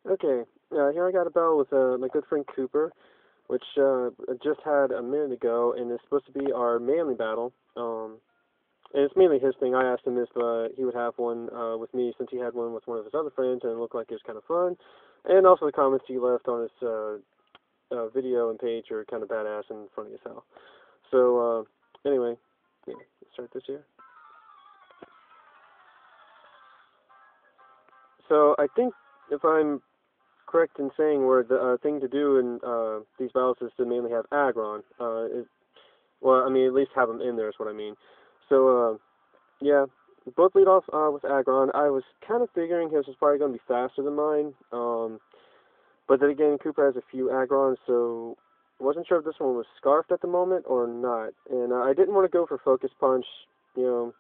Okay, here I got a battle with my good friend Cooper, which I just had a minute ago, and it's supposed to be our manly battle. And it's mainly his thing. I asked him if he would have one with me since he had one with one of his other friends, and it looked like it was kind of fun. And also the comments he left on his video and page are kind of badass and funny as hell. So anyway, yeah, let's start this here. So I think if I'm correct in saying where the thing to do in these battles is to mainly have aggron. Well, I mean, at least have them in there is what I mean. So, yeah, both lead off with aggron. I was kind of figuring his was probably going to be faster than mine. But then again, Cooper has a few agrons, so I wasn't sure if this one was scarfed at the moment or not. And I didn't want to go for focus punch, you know,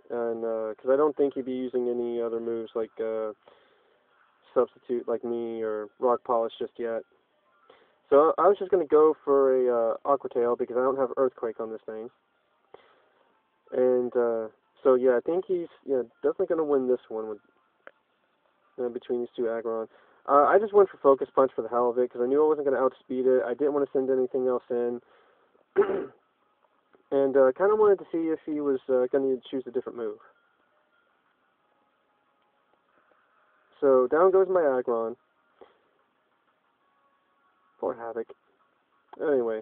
and because I don't think he'd be using any other moves like substitute like me or rock polish just yet. So I was just gonna go for a aqua tail because I don't have earthquake on this thing, and so yeah, I think he's definitely gonna win this one with between these two aggron. I just went for focus punch for the hell of it because I knew I wasn't gonna outspeed it. I didn't want to send anything else in, and kind of wanted to see if he was gonna choose a different move. So down goes my aggron for havoc. Anyway,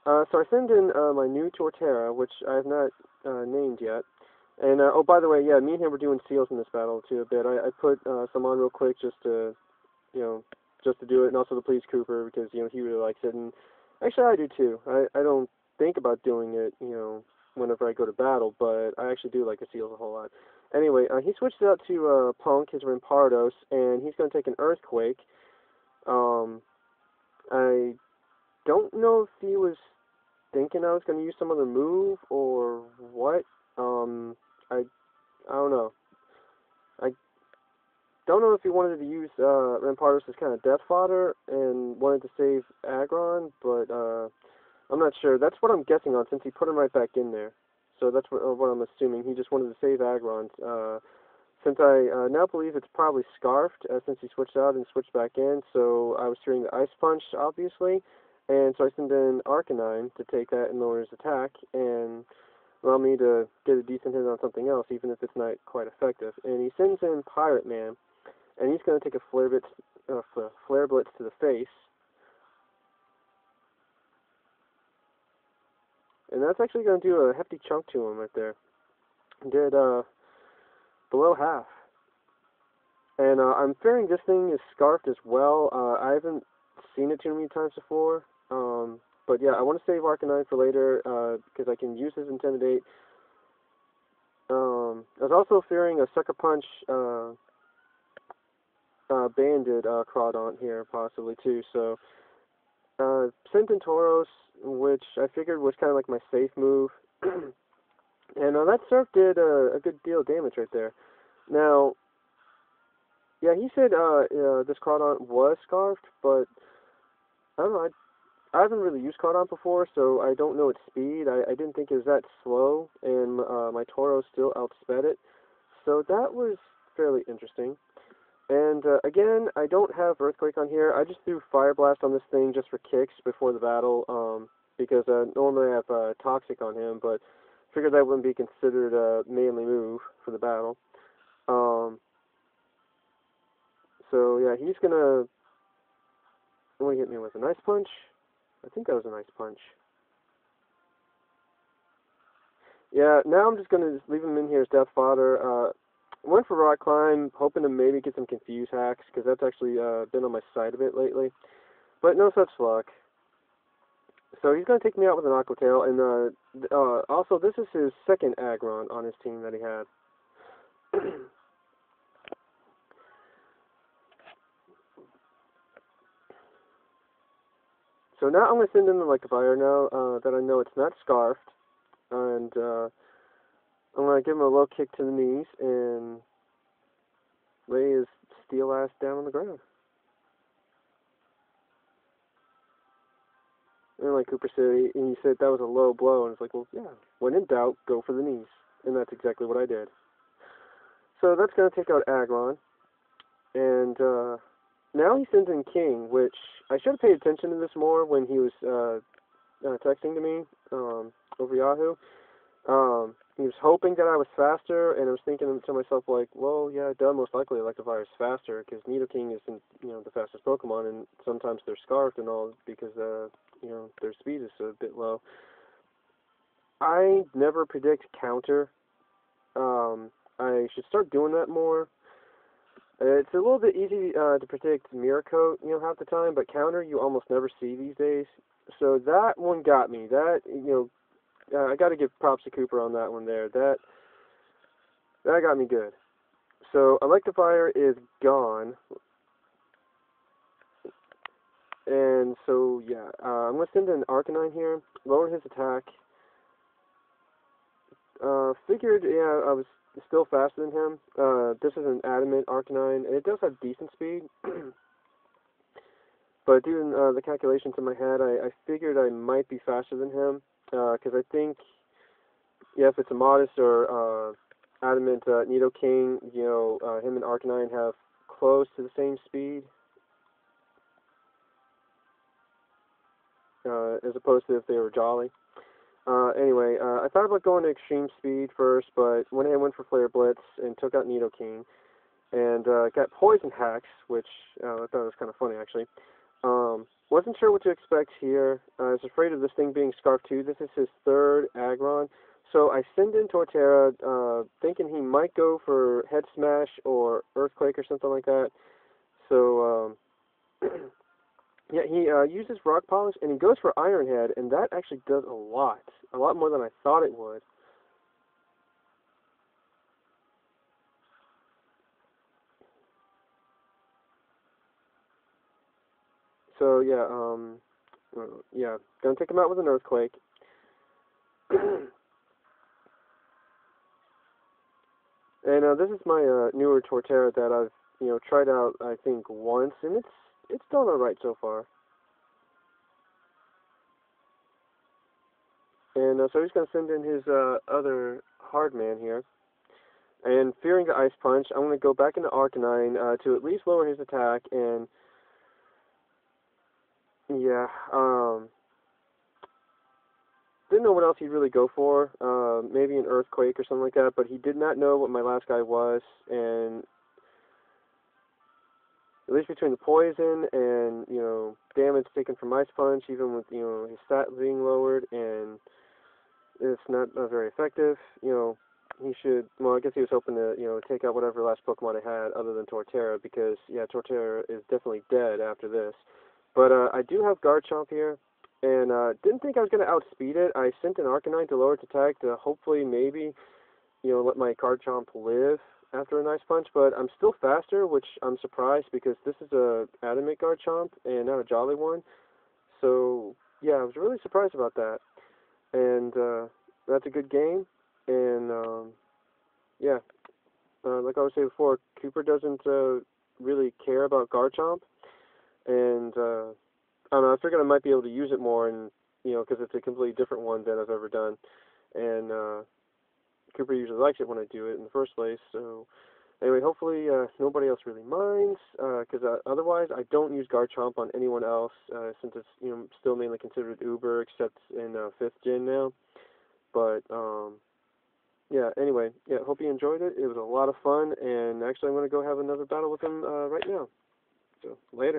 so I send in my new Torterra, which I have not named yet. And oh, by the way, yeah, me and him were doing seals in this battle too a bit. I put some on real quick just to, you know, just to do it, and also to please Cooper because he really likes it, and actually I do too. I don't think about doing it, whenever I go to battle, but I actually do like the seals a whole lot. Anyway, he switched it out to Punk, his Rampardos, and he's going to take an Earthquake. Um, I don't know if he was thinking I was going to use some other move or what. I don't know. I don't know if he wanted to use Rampardos as kind of death fodder and wanted to save Aggron, but I'm not sure. That's what I'm guessing on since he put him right back in there. So that's what I'm assuming. He just wanted to save Aggron. Since I now believe it's probably Scarfed, since he switched out and switched back in, so I was fearing the Ice Punch, obviously, and so I sent in Arcanine to take that and lower his attack, and allow me to get a decent hit on something else, even if it's not quite effective. And he sends in Pirate Man, and he's going to take a Flare Blitz to the face, and that's actually going to do a hefty chunk to him right there. Did below half. And I'm fearing this thing is scarfed as well. I haven't seen it too many times before. But yeah, I want to save Arcanine for later because I can use his Intimidate. I was also fearing a Sucker Punch Banded Crawdaunt here, possibly too. So sent in Tauros, which I figured was kind of like my safe move. And that Surf did a good deal of damage right there. Now, yeah, he said this Crawdaunt was scarfed, but I don't know. I haven't really used Crawdaunt before, so I don't know its speed. I didn't think it was that slow, and my Tauros still outsped it. So that was fairly interesting. And again, I don't have Earthquake on here. I just threw Fire Blast on this thing just for kicks before the battle, because normally I have Toxic on him, but figured that wouldn't be considered a mainly move for the battle. So yeah, he's gonna hit me with a nice punch. I think that was a nice punch. Yeah, now I'm just gonna leave him in here as death fodder. Went for rock climb, hoping to maybe get some confuse hacks because that's actually been on my side a bit lately, but no such luck. So he's gonna take me out with an Aqua Tail, and also this is his second Aggron on his team that he had. So now I'm going to send in the Liquefier now that I know it's not scarfed. And I'm going to give him a low kick to the knees and lay his steel ass down on the ground. And like Cooper said, he said that was a low blow. And it's like, well, yeah, when in doubt, go for the knees. And that's exactly what I did. So that's going to take out Aggron. And now he sends in king, which I should have paid attention to this more when he was texting to me over Yahoo. He was hoping that I was faster, and I was thinking to myself, like, well, yeah, duh, most likely Electivire is faster, because Nidoking isn't, the fastest Pokemon, and sometimes they're scarfed and all, because, their speed is a bit low. I never predict counter. I should start doing that more. It's a little bit easy to predict Mirror Coat, half the time, but counter you almost never see these days. So that one got me. That, I got to give props to Kooper on that one there. That got me good. So Electivire is gone, and so yeah, I'm gonna send in Arcanine here, lower his attack. Figured, yeah, I was still faster than him. This is an adamant Arcanine, and it does have decent speed. But doing the calculations in my head, I figured I might be faster than him, because I think, yeah, if it's a modest or adamant Nidoking, him and Arcanine have close to the same speed, as opposed to if they were Jolly. Anyway, I thought about going to extreme speed first, but went ahead and went for Flare Blitz and took out Nidoking, and got Poison Hacks, which I thought was kind of funny, actually. Wasn't sure what to expect here. I was afraid of this thing being Scarf too. This is his third Aggron. So I send in Torterra, thinking he might go for Head Smash or Earthquake or something like that. So, yeah, he uses Rock Polish, and he goes for Iron Head, and that actually does a lot more than I thought it would. So, yeah, gonna take him out with an Earthquake. And this is my newer Torterra that I've tried out I think once, and it's done all right so far. And so he's gonna send in his other hard man here, and fearing the Ice Punch, I'm gonna go back into Arcanine to at least lower his attack. And yeah, didn't know what else he'd really go for. Maybe an Earthquake or something like that, but he did not know what my last guy was, and at least between the poison and, damage taken from Ice Punch, even with, his stat being lowered, and it's not very effective, he should, well, I guess he was hoping to, take out whatever last Pokemon I had other than Torterra, because, yeah, Torterra is definitely dead after this. But I do have Garchomp here, and didn't think I was going to outspeed it. I sent an Arcanine to lower its attack to hopefully maybe let my Garchomp live after a nice punch, but I'm still faster, which I'm surprised because this is a adamant Garchomp and not a Jolly one. So, yeah, I was really surprised about that. And that's a good game. And, yeah, like I was saying before, Kooper doesn't really care about Garchomp. And, I don't know, I figured I might be able to use it more, and, because it's a completely different one than I've ever done. And, Kooper usually likes it when I do it in the first place, so anyway, hopefully nobody else really minds, because otherwise I don't use Garchomp on anyone else, since it's still mainly considered Uber, except in 5th Gen now. But yeah, anyway, yeah, hope you enjoyed it. It was a lot of fun, and actually I'm going to go have another battle with him right now. So later.